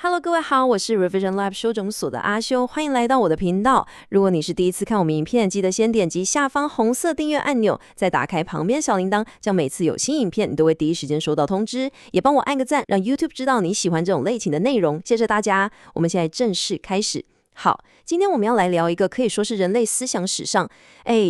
Hello，各位好，我是 Revision Lab 修整所的阿修，欢迎来到我的频道。如果你是第一次看我们影片，记得先点击下方红色订阅按钮，再打开旁边小铃铛，这样每次有新影片，你都会第一时间收到通知。也帮我按个赞，让 YouTube 知道你喜欢这种类型的内容。谢谢大家，我们现在正式开始。好，今天我们要来聊一个可以说是人类思想史上，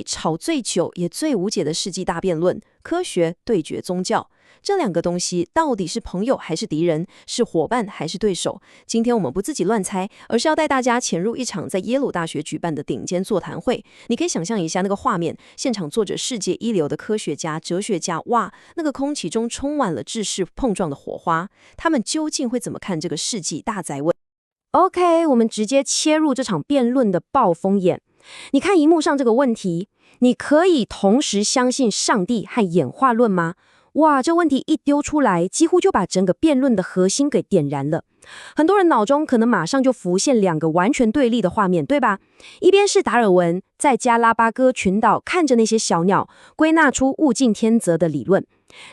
吵最久也最无解的世纪大辩论：科学对决宗教。这两个东西到底是朋友还是敌人？是伙伴还是对手？今天我们不自己乱猜，而是要带大家潜入一场在耶鲁大学举办的顶尖座谈会。你可以想象一下那个画面，现场坐着世界一流的科学家、哲学家，哇，那个空气中充满了知识碰撞的火花。他们究竟会怎么看这个世纪大哉问？OK， 我们直接切入这场辩论的暴风眼。你看荧幕上这个问题，你可以同时相信上帝和演化论吗？哇，这问题一丢出来，几乎就把整个辩论的核心给点燃了。很多人脑中可能马上就浮现两个完全对立的画面，对吧？一边是达尔文在加拉巴哥群岛看着那些小鸟，归纳出物竞天择的理论；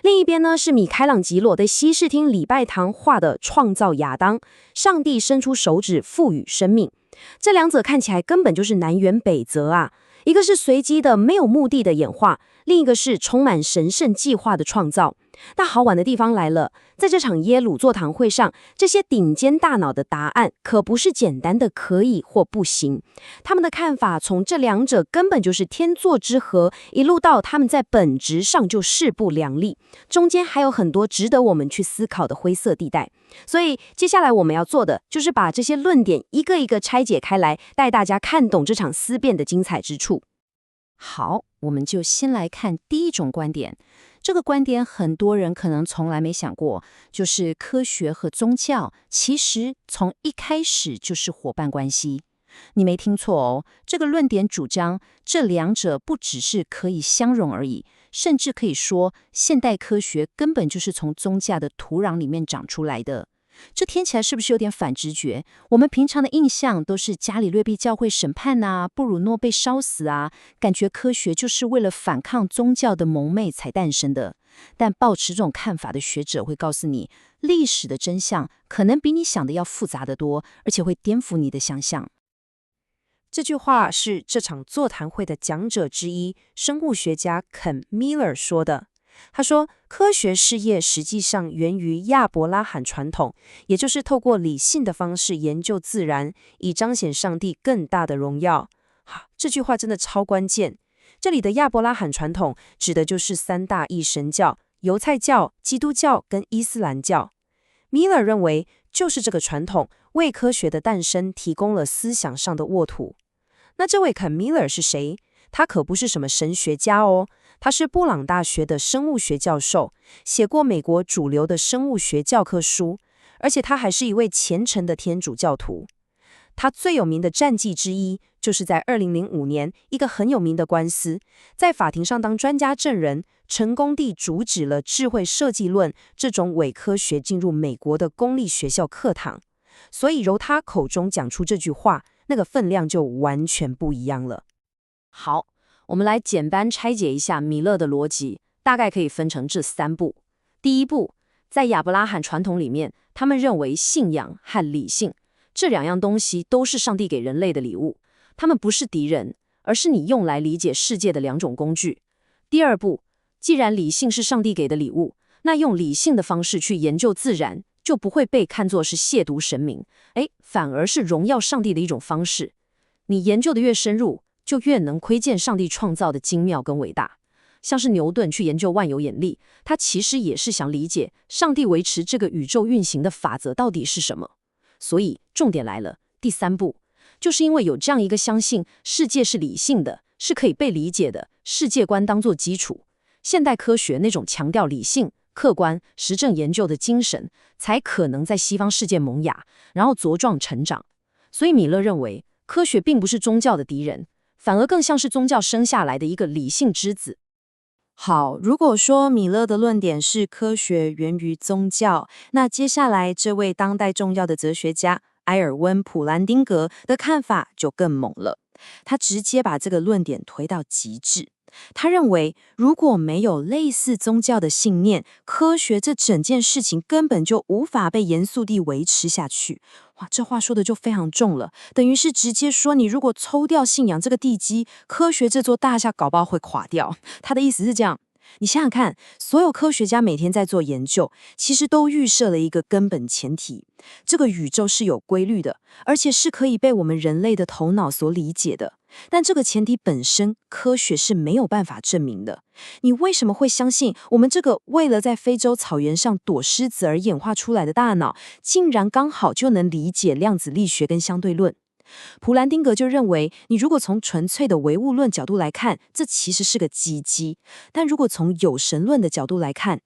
另一边呢是米开朗基罗在西视厅礼拜堂画的创造亚当，上帝伸出手指赋予生命。这两者看起来根本就是南辕北辙啊！一个是随机的、没有目的的演化，另一个是充满神圣计划的创造。但好玩的地方来了，在这场耶鲁座谈会上，这些顶尖大脑的答案可不是简单的可以或不行。他们的看法从这两者根本就是天作之合，一路到他们在本质上就势不两立，中间还有很多值得我们去思考的灰色地带。所以接下来我们要做的就是把这些论点一个一个拆解开来，带大家看懂这场思辨的精彩之处。好，我们就先来看第一种观点。这个观点很多人可能从来没想过，就是科学和宗教其实从一开始就是伙伴关系。你没听错哦，这个论点主张这两者不只是可以相容而已，甚至可以说现代科学根本就是从宗教的土壤里面长出来的。这听起来是不是有点反直觉？我们平常的印象都是伽利略被教会审判啊，布鲁诺被烧死啊，感觉科学就是为了反抗宗教的蒙昧才诞生的。但抱持这种看法的学者会告诉你，历史的真相可能比你想的要复杂得多，而且会颠覆你的想象。这句话是这场座谈会的讲者之一，生物学家肯·米勒说的。他说，科学事业实际上源于亚伯拉罕传统，也就是透过理性的方式研究自然，以彰显上帝更大的荣耀。这句话真的超关键。这里的亚伯拉罕传统指的就是三大一神教：犹太教、基督教跟伊斯兰教。米勒认为，就是这个传统为科学的诞生提供了思想上的沃土。那这位肯·米勒是谁？他可不是什么神学家哦，他是布朗大学的生物学教授，写过美国主流的生物学教科书，而且他还是一位虔诚的天主教徒。他最有名的战绩之一，就是在2005年一个很有名的官司，在法庭上当专家证人，成功地阻止了智慧设计论这种伪科学进入美国的公立学校课堂。所以由他口中讲出这句话，那个分量就完全不一样了。好，我们来简单拆解一下米勒的逻辑，大概可以分成这三步。第一步，在亚伯拉罕传统里面，他们认为信仰和理性这两样东西都是上帝给人类的礼物，他们不是敌人，而是你用来理解世界的两种工具。第二步，既然理性是上帝给的礼物，那用理性的方式去研究自然，就不会被看作是亵渎神明，反而是荣耀上帝的一种方式。你研究的越深入，就越能窥见上帝创造的精妙跟伟大。像是牛顿去研究万有引力，他其实也是想理解上帝维持这个宇宙运行的法则到底是什么。所以重点来了，第三步，就是因为有这样一个相信世界是理性的，是可以被理解的世界观当作基础，现代科学那种强调理性、客观、实证研究的精神，才可能在西方世界萌芽，然后茁壮成长。所以米勒认为，科学并不是宗教的敌人，反而更像是宗教生下来的一个理性之子。好，如果说米勒的论点是科学源于宗教，那接下来这位当代重要的哲学家埃尔温·普兰丁格的看法就更猛了。他直接把这个论点推到极致。他认为，如果没有类似宗教的信念，科学这整件事情根本就无法被严肃地维持下去。哇，这话说的就非常重了，等于是直接说，你如果抽掉信仰这个地基，科学这座大厦搞不好会垮掉。他的意思是这样。你想想看，所有科学家每天在做研究，其实都预设了一个根本前提：这个宇宙是有规律的，而且是可以被我们人类的头脑所理解的。但这个前提本身，科学是没有办法证明的。你为什么会相信我们这个为了在非洲草原上躲狮子而演化出来的大脑，竟然刚好就能理解量子力学跟相对论？普兰丁格就认为，你如果从纯粹的唯物论角度来看，这其实是个基基；但如果从有神论的角度来看，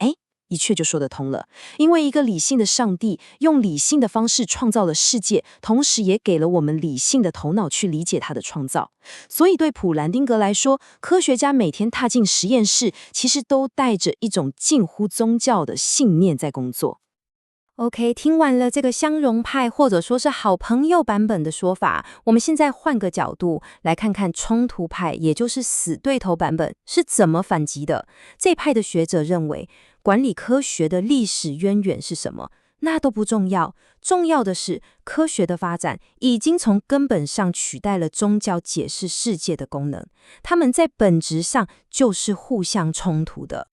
一切就说得通了。因为一个理性的上帝用理性的方式创造了世界，同时也给了我们理性的头脑去理解他的创造。所以对普兰丁格来说，科学家每天踏进实验室，其实都带着一种近乎宗教的信念在工作。OK， 听完了这个相容派或者说是好朋友版本的说法，我们现在换个角度来看看冲突派，也就是死对头版本是怎么反击的。这一派的学者认为，管理科学的历史渊源是什么，那都不重要，重要的是科学的发展已经从根本上取代了宗教解释世界的功能，它们在本质上就是互相冲突的。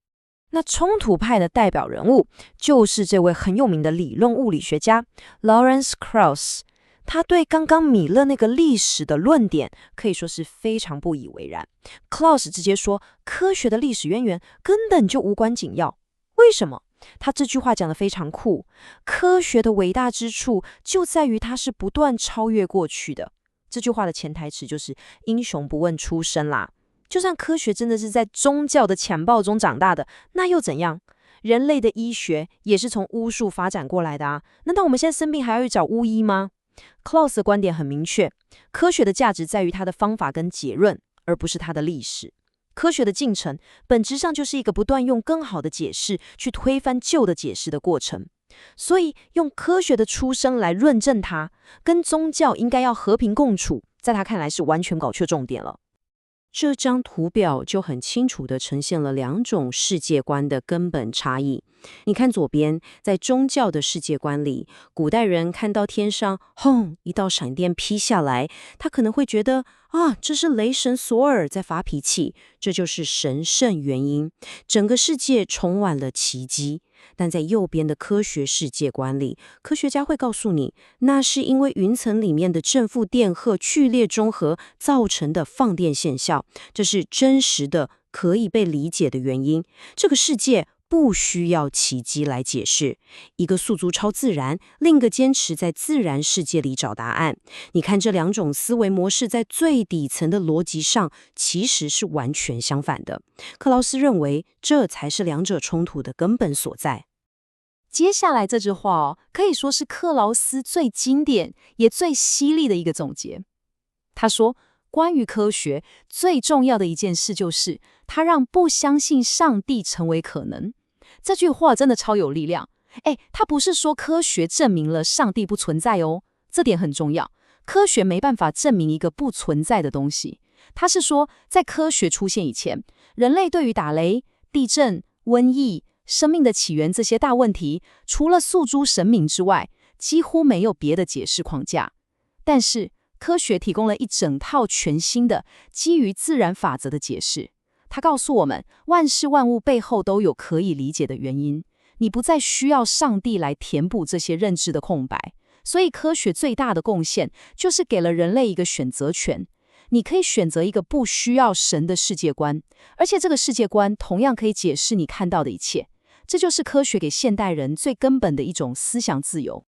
那冲突派的代表人物就是这位很有名的理论物理学家 Lawrence Krauss。他对刚刚米勒那个历史的论点可以说是非常不以为然。Krauss 直接说，科学的历史渊源根本就无关紧要。为什么？他这句话讲得非常酷，科学的伟大之处就在于它是不断超越过去的。这句话的潜台词就是英雄不问出身啦。就算科学真的是在宗教的襁褓中长大的，那又怎样？人类的医学也是从巫术发展过来的啊，难道我们现在生病还要去找巫医吗？ Krauss 的观点很明确，科学的价值在于它的方法跟结论，而不是它的历史。科学的进程本质上就是一个不断用更好的解释去推翻旧的解释的过程。所以用科学的出生来论证它，跟宗教应该要和平共处，在他看来是完全搞错重点了。这张图表就很清楚地呈现了两种世界观的根本差异。你看左边，在宗教的世界观里，古代人看到天上轰一道闪电劈下来，他可能会觉得这是雷神索尔在发脾气，这就是神圣原因，整个世界充满了奇迹。但在右边的科学世界观里，科学家会告诉你，那是因为云层里面的正负电荷剧烈中和造成的放电现象，这是真实的、可以被理解的原因。这个世界不需要奇迹来解释，一个诉诸超自然，另一个坚持在自然世界里找答案。你看这两种思维模式在最底层的逻辑上其实是完全相反的。克劳斯认为，这才是两者冲突的根本所在。接下来这句话可以说是克劳斯最经典也最犀利的一个总结。他说，关于科学最重要的一件事就是它让不相信上帝成为可能。这句话真的超有力量。他不是说科学证明了上帝不存在哦，这点很重要。科学没办法证明一个不存在的东西。他是说，在科学出现以前，人类对于打雷、地震、瘟疫、生命的起源这些大问题，除了诉诸神明之外，几乎没有别的解释框架。但是科学提供了一整套全新的基于自然法则的解释。它告诉我们，万事万物背后都有可以理解的原因，你不再需要上帝来填补这些认知的空白。所以科学最大的贡献就是给了人类一个选择权，你可以选择一个不需要神的世界观，而且这个世界观同样可以解释你看到的一切。这就是科学给现代人最根本的一种思想自由。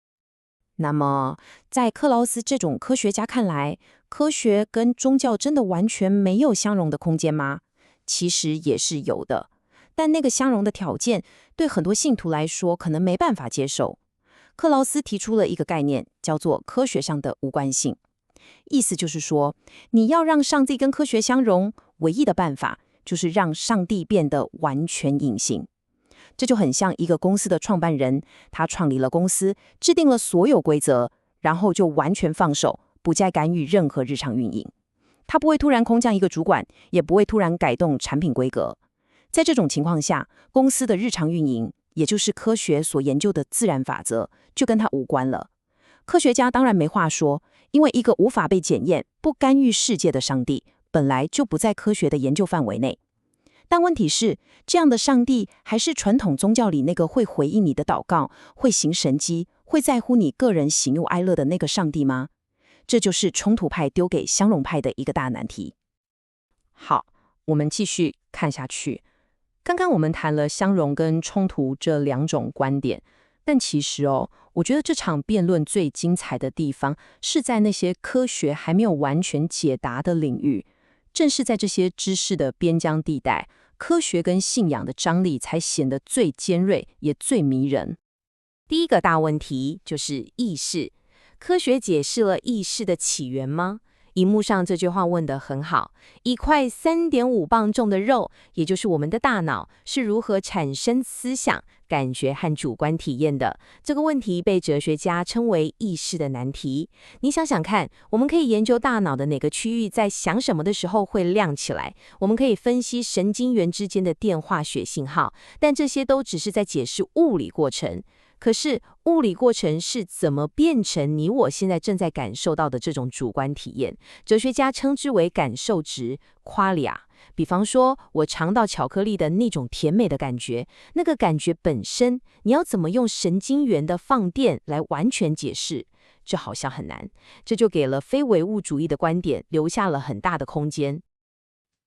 那么在克劳斯这种科学家看来，科学跟宗教真的完全没有相容的空间吗？其实也是有的，但那个相容的条件对很多信徒来说可能没办法接受。克劳斯提出了一个概念，叫做科学上的无关性。意思就是说，你要让上帝跟科学相容，唯一的办法就是让上帝变得完全隐形。这就很像一个公司的创办人，他创立了公司，制定了所有规则，然后就完全放手，不再干预任何日常运营。它不会突然空降一个主管，也不会突然改动产品规格。在这种情况下，公司的日常运营，也就是科学所研究的自然法则，就跟它无关了。科学家当然没话说，因为一个无法被检验、不干预世界的上帝，本来就不在科学的研究范围内。但问题是，这样的上帝还是传统宗教里那个会回应你的祷告、会行神迹、会在乎你个人喜怒哀乐的那个上帝吗？这就是冲突派丢给相容派的一个大难题。好，我们继续看下去。刚刚我们谈了相容跟冲突这两种观点，但其实我觉得这场辩论最精彩的地方是在那些科学还没有完全解答的领域。正是在这些知识的边疆地带，科学跟信仰的张力才显得最尖锐，也最迷人。第一个大问题就是意识。科学解释了意识的起源吗？荧幕上这句话问得很好，一块3.5磅重的肉，也就是我们的大脑，是如何产生思想、感觉和主观体验的？这个问题被哲学家称为意识的难题。你想想看，我们可以研究大脑的哪个区域在想什么的时候会亮起来，我们可以分析神经元之间的电化学信号，但这些都只是在解释物理过程。可是物理过程是怎么变成你我现在正在感受到的这种主观体验？哲学家称之为感受值 qualia。比方说，我尝到巧克力的那种甜美的感觉，那个感觉本身，你要怎么用神经元的放电来完全解释？这好像很难。这就给了非唯物主义的观点留下了很大的空间。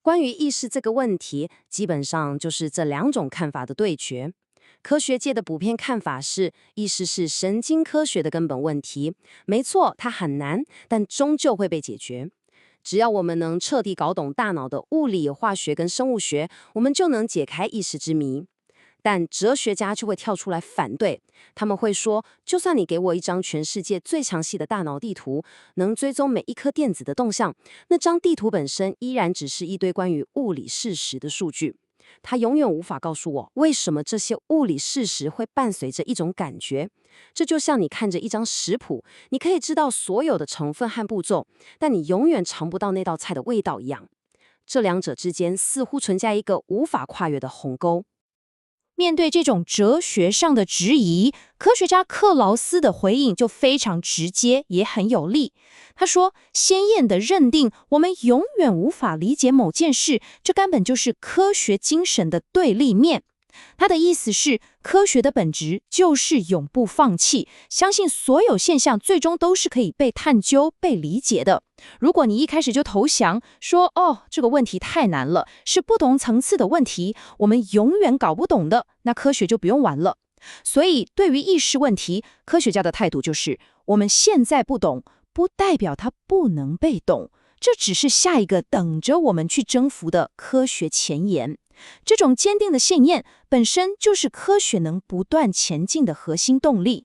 关于意识这个问题，基本上就是这两种看法的对决。科学界的普遍看法是，意识是神经科学的根本问题。没错，它很难，但终究会被解决。只要我们能彻底搞懂大脑的物理、化学跟生物学，我们就能解开意识之谜。但哲学家就会跳出来反对，他们会说，就算你给我一张全世界最详细的大脑地图，能追踪每一颗电子的动向，那张地图本身依然只是一堆关于物理事实的数据。它永远无法告诉我为什么这些物理事实会伴随着一种感觉。这就像你看着一张食谱，你可以知道所有的成分和步骤，但你永远尝不到那道菜的味道一样。这两者之间似乎存在一个无法跨越的鸿沟。面对这种哲学上的质疑，科学家克劳斯的回应就非常直接，也很有力。他说，鲜艳的认定我们永远无法理解某件事，这根本就是科学精神的对立面。他的意思是，科学的本质就是永不放弃，相信所有现象最终都是可以被探究、被理解的。如果你一开始就投降，说这个问题太难了，是不同层次的问题，我们永远搞不懂的，那科学就不用玩了。所以对于意识问题，科学家的态度就是，我们现在不懂，不代表它不能被懂，这只是下一个等着我们去征服的科学前沿。这种坚定的信念本身就是科学能不断前进的核心动力。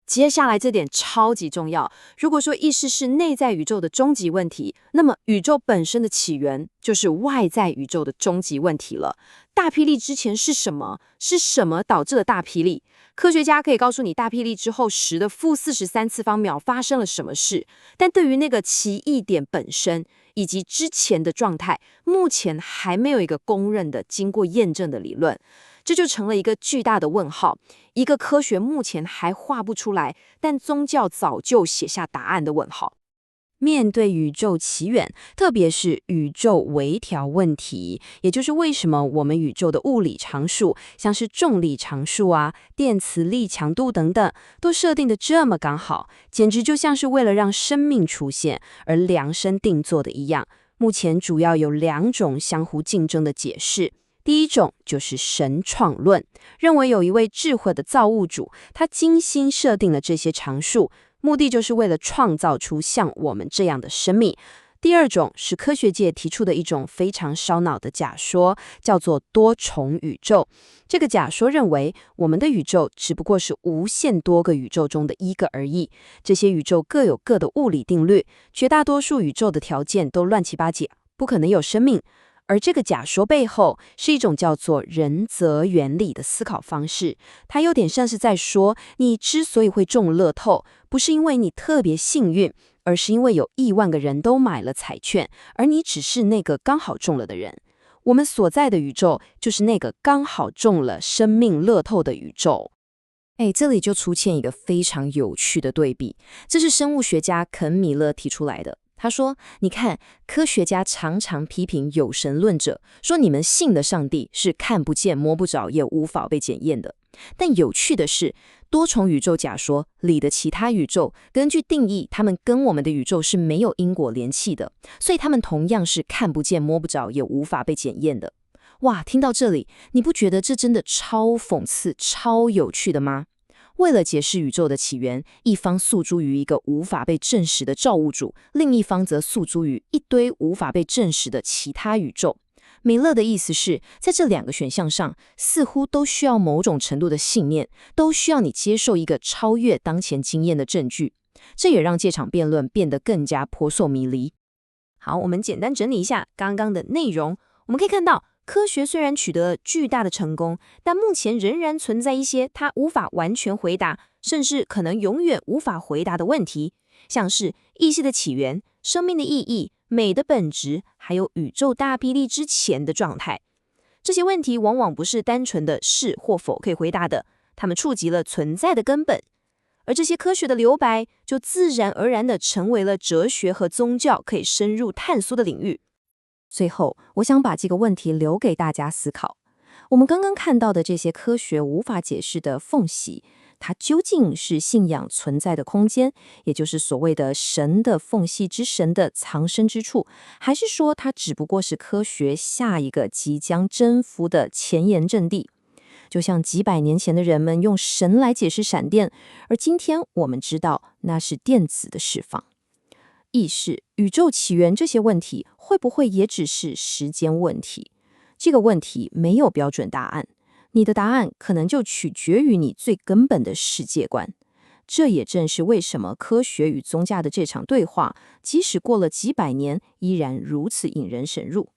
接下来这点超级重要。如果说意识是内在宇宙的终极问题，那么宇宙本身的起源就是外在宇宙的终极问题了。大霹雳之前是什么？是什么导致了大霹雳？科学家可以告诉你大霹雳之后10的-43次方秒发生了什么事，但对于那个奇异点本身以及之前的状态，目前还没有一个公认的、经过验证的理论。这就成了一个巨大的问号，一个科学目前还画不出来，但宗教早就写下答案的问号。面对宇宙起源，特别是宇宙微调问题，也就是为什么我们宇宙的物理常数，像是重力常数啊、电磁力强度等等，都设定的这么刚好，简直就像是为了让生命出现而量身定做的一样。目前主要有2种相互竞争的解释。第一种就是神创论，认为有一位智慧的造物主，他精心设定了这些常数，目的就是为了创造出像我们这样的生命。第二种是科学界提出的一种非常烧脑的假说，叫做多重宇宙。这个假说认为，我们的宇宙只不过是无限多个宇宙中的一个而已，这些宇宙各有各的物理定律，绝大多数宇宙的条件都乱七八糟，不可能有生命。而这个假说背后是一种叫做人则原理的思考方式，它有点像是在说，你之所以会中乐透，不是因为你特别幸运，而是因为有亿万个人都买了彩券，而你只是那个刚好中了的人。我们所在的宇宙就是那个刚好中了生命乐透的宇宙。这里就出现一个非常有趣的对比，这是生物学家肯·米勒提出来的。他说，你看，科学家常常批评有神论者，说你们信的上帝是看不见摸不着也无法被检验的。但有趣的是，多重宇宙假说里的其他宇宙，根据定义，它们跟我们的宇宙是没有因果联系的，所以它们同样是看不见摸不着也无法被检验的。哇，听到这里，你不觉得这真的超讽刺、超有趣的吗？为了解释宇宙的起源，一方诉诸于一个无法被证实的造物主，另一方则诉诸于一堆无法被证实的其他宇宙。米勒的意思是，在这两个选项上，似乎都需要某种程度的信念，都需要你接受一个超越当前经验的证据。这也让这场辩论变得更加扑朔迷离。好，我们简单整理一下刚刚的内容。我们可以看到，科学虽然取得了巨大的成功，但目前仍然存在一些它无法完全回答，甚至可能永远无法回答的问题，像是意识的起源、生命的意义、美的本质，还有宇宙大霹雳之前的状态。这些问题往往不是单纯的是或否可以回答的，它们触及了存在的根本。而这些科学的留白，就自然而然地成为了哲学和宗教可以深入探索的领域。最后，我想把这个问题留给大家思考。我们刚刚看到的这些科学无法解释的缝隙，它究竟是信仰存在的空间，也就是所谓的神的缝隙之神的藏身之处，还是说它只不过是科学下一个即将征服的前沿阵地？就像几百年前的人们用神来解释闪电，而今天我们知道那是电子的释放。意识、宇宙起源这些问题，会不会也只是时间问题？这个问题没有标准答案，你的答案可能就取决于你最根本的世界观。这也正是为什么科学与宗教的这场对话，即使过了几百年，依然如此引人深入。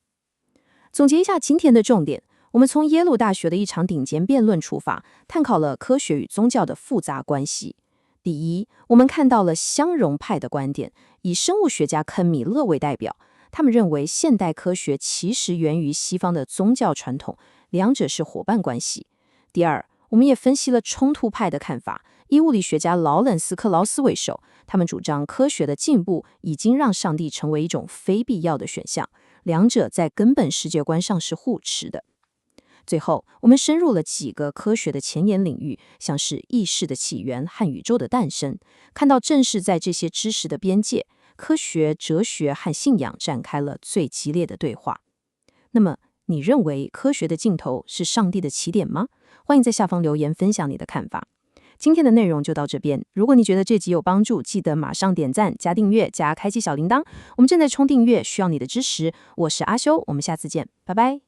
总结一下今天的重点，我们从耶鲁大学的一场顶尖辩论出发，探讨了科学与宗教的复杂关系。第一，我们看到了相容派的观点，以生物学家肯·米勒为代表，他们认为现代科学其实源于西方的宗教传统，两者是伙伴关系。第二，我们也分析了冲突派的看法，以物理学家劳伦斯·克劳斯为首，他们主张科学的进步已经让上帝成为一种非必要的选项，两者在根本世界观上是互斥的。最后，我们深入了几个科学的前沿领域，像是意识的起源和宇宙的诞生，看到正是在这些知识的边界，科学、哲学和信仰展开了最激烈的对话。那么，你认为科学的尽头是上帝的起点吗？欢迎在下方留言分享你的看法。今天的内容就到这边，如果你觉得这集有帮助，记得马上点赞、加订阅、加开启小铃铛。我们正在冲订阅，需要你的支持。我是阿修，我们下次见，拜拜。